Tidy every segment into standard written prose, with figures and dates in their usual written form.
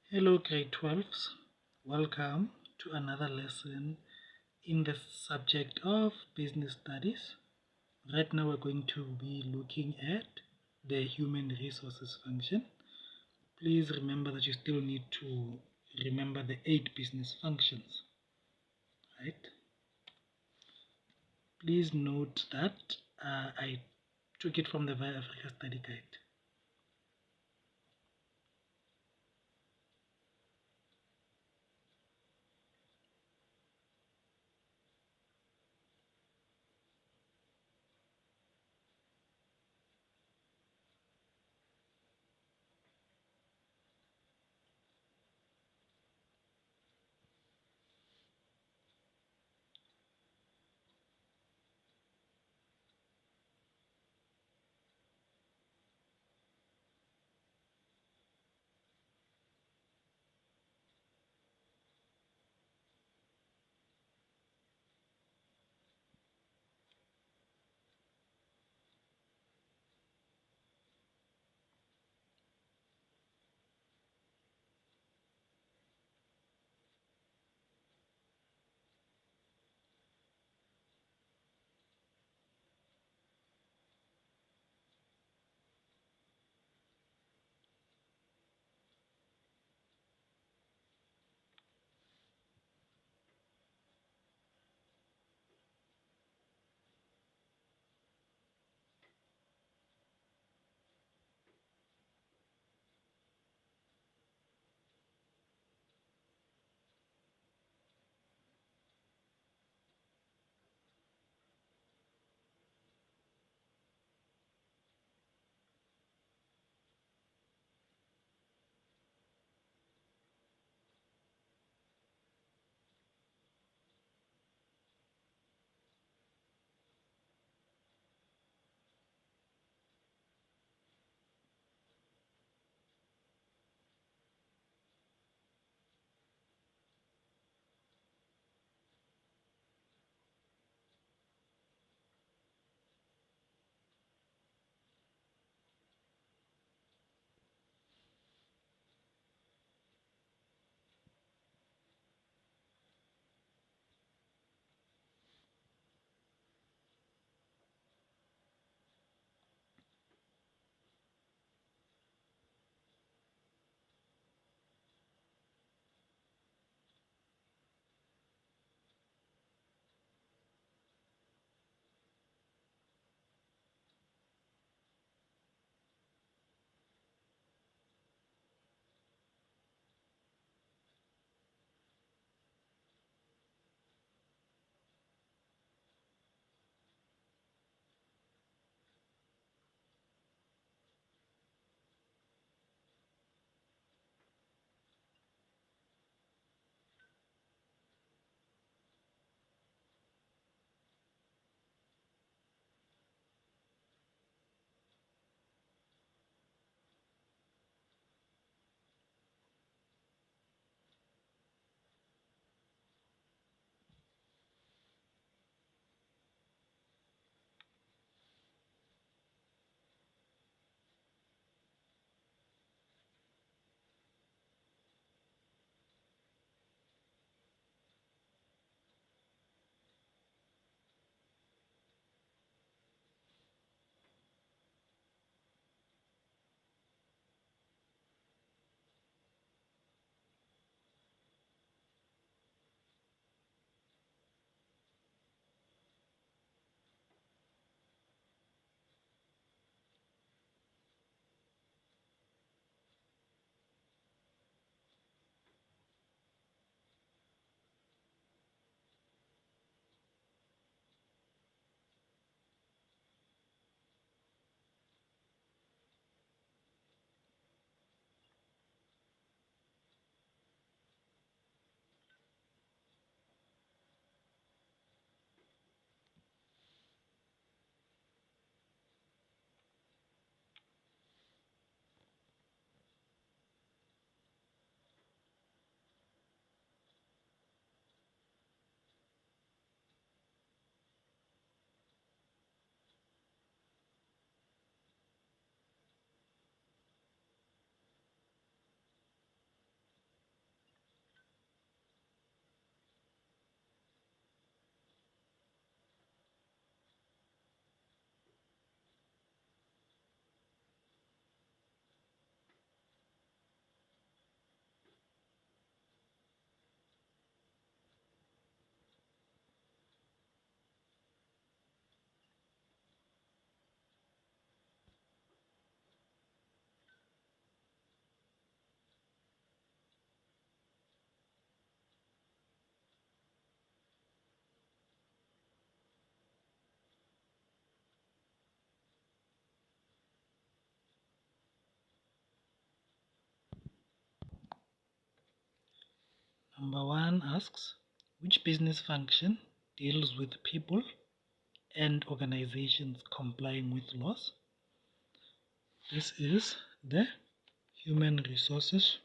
Hello grade 12s, welcome to another lesson in the subject of business studies. Right now we're going to be looking at the human resources function. Please remember that you still need to remember the 8 business functions, right? Please note that I took it from the Via Africa Study Guide. Number 1 asks, which business function deals with people and organizations complying with laws? This is the human resources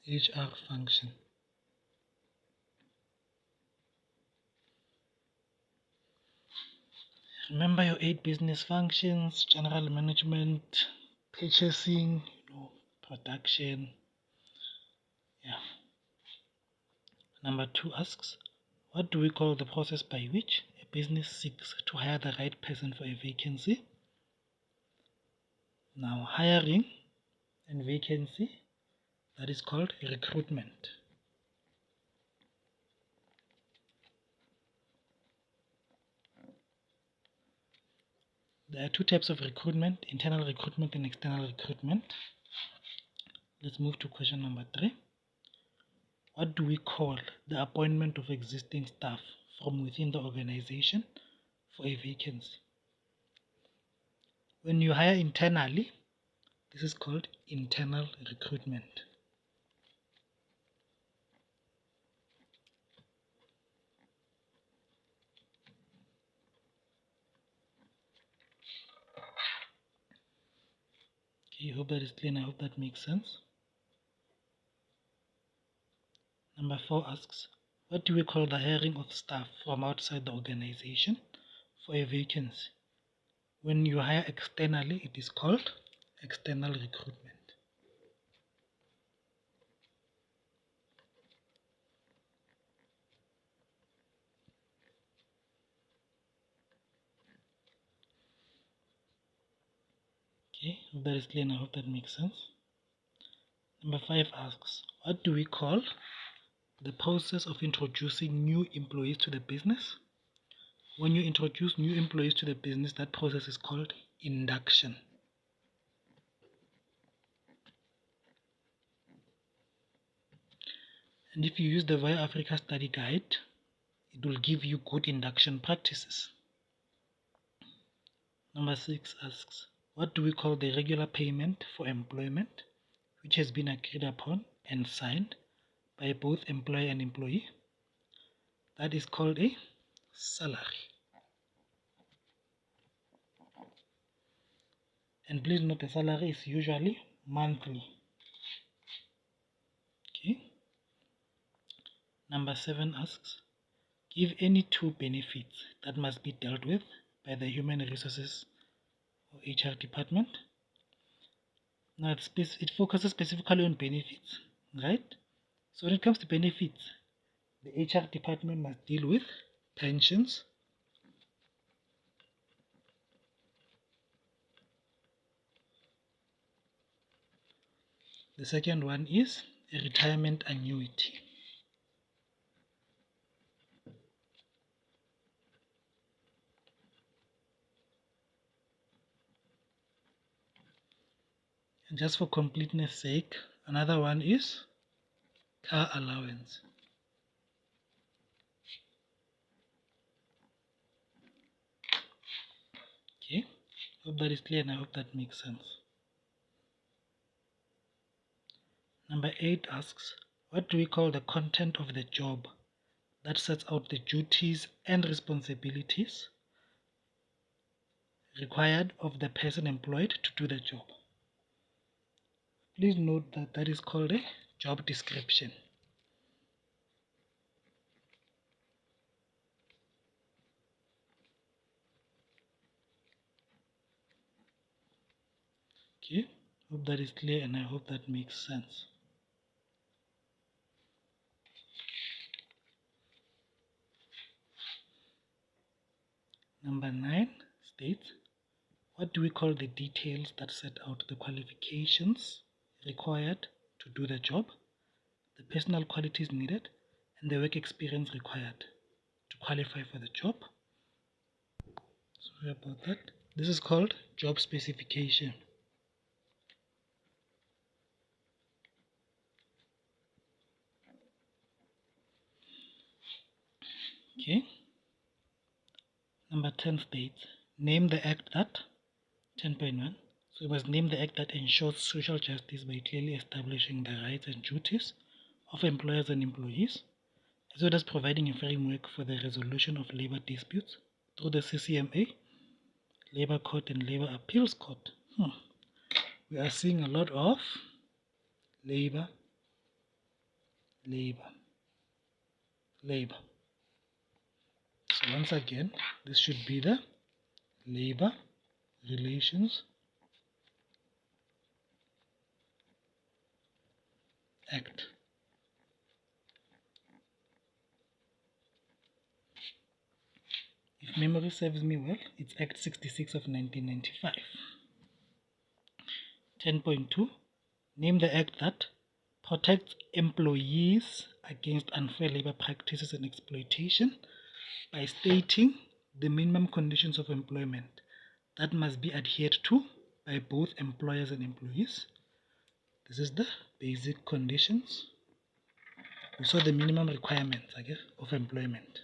HR function. Remember your 8 business functions: general management, purchasing, production. Yeah. Number 2 asks, what do we call the process by which a business seeks to hire the right person for a vacancy? Now, hiring and vacancy, that is called recruitment. There are 2 types of recruitment: internal recruitment and external recruitment. Let's move to question number 3. What do we call the appointment of existing staff from within the organization for a vacancy? When you hire internally, this is called internal recruitment. Okay, I hope that is clear and I hope that makes sense. Number 4 asks, what do we call the hiring of staff from outside the organization for a vacancy? When you hire externally, it is called external recruitment. Okay, hope that is clear and I hope that makes sense. Number 5 asks, what do we call the process of introducing new employees to the business? When you introduce new employees to the business, that process is called induction. And if you use the Via Africa study guide, it will give you good induction practices. Number 6 asks, what do we call the regular payment for employment which has been agreed upon and signed by both employer and employee? That is called a salary. And please note, the salary is usually monthly. Okay. Number 7 asks, give any 2 benefits that must be dealt with by the human resources or HR department. Now it focuses specifically on benefits, right? So when it comes to benefits, the HR department must deal with pensions, the second one is a retirement annuity. And just for completeness sake, another one is car allowance. Okay, hope that is clear and I hope that makes sense. Number 8 asks, what do we call the content of the job that sets out the duties and responsibilities required of the person employed to do the job? Please note that that is called a job description. Okay, hope that is clear and I hope that makes sense. Number 9 states, what do we call the details that set out the qualifications required to do the job, the personal qualities needed, and the work experience required to qualify for the job? Sorry about that. This is called job specification. Okay. Number 10 states, name the act that 10.1 So we must name the act that ensures social justice by clearly establishing the rights and duties of employers and employees, as well as providing a framework for the resolution of labor disputes through the CCMA, Labor Court, and Labor Appeals Court. We are seeing a lot of labor. So once again, this should be the Labor Relations Act. If memory serves me well, it's Act 66 of 1995. 10.2. Name the act that protects employees against unfair labor practices and exploitation by stating the minimum conditions of employment that must be adhered to by both employers and employees. This is the basic conditions. We saw the minimum requirements, of employment.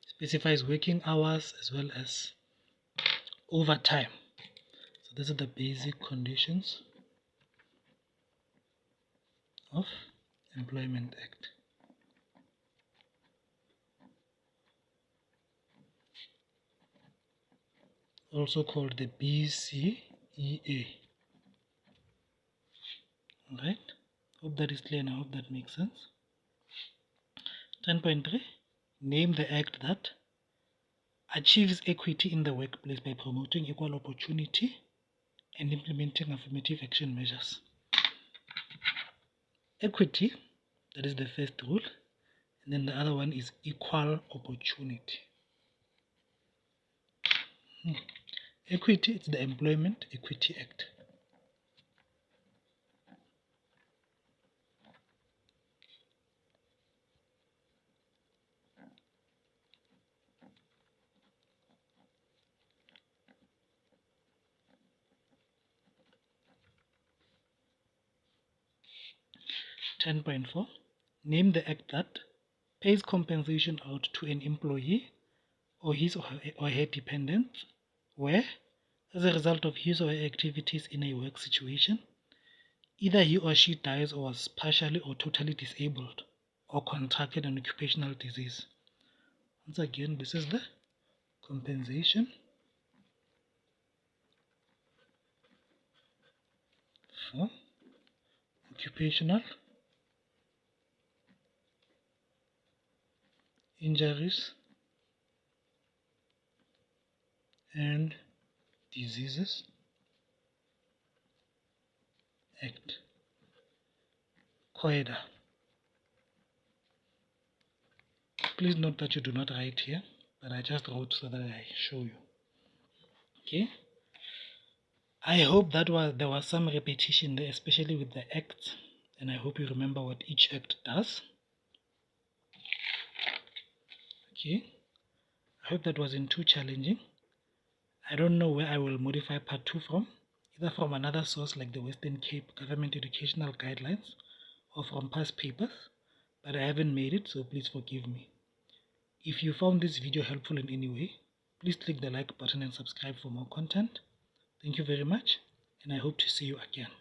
Specifies working hours as well as overtime. So these are the basic conditions of Employment Act. Also called the BCEA. Alright, hope that is clear and I hope that makes sense. 10.3. Name the act that achieves equity in the workplace by promoting equal opportunity and implementing affirmative action measures. Equity, that is the first rule, and then the other one is equal opportunity. Equity, it's the Employment Equity Act. .4. Name the act that pays compensation out to an employee or his or her dependents where, as a result of his or her activities in a work situation, either he or she dies or was partially or totally disabled or contracted an occupational disease. Once again, this is the compensation for occupational injuries and Diseases Act. COEDA. Please note that you do not write here, but I just wrote so that I show you. Okay. I hope that there was some repetition there, especially with the acts, and I hope you remember what each act does. Okay. I hope that wasn't too challenging. I don't know where I will modify part 2 from, either from another source like the Western Cape Government Educational Guidelines or from past papers, but I haven't made it, so please forgive me. If you found this video helpful in any way, please click the like button and subscribe for more content. Thank you very much, and I hope to see you again.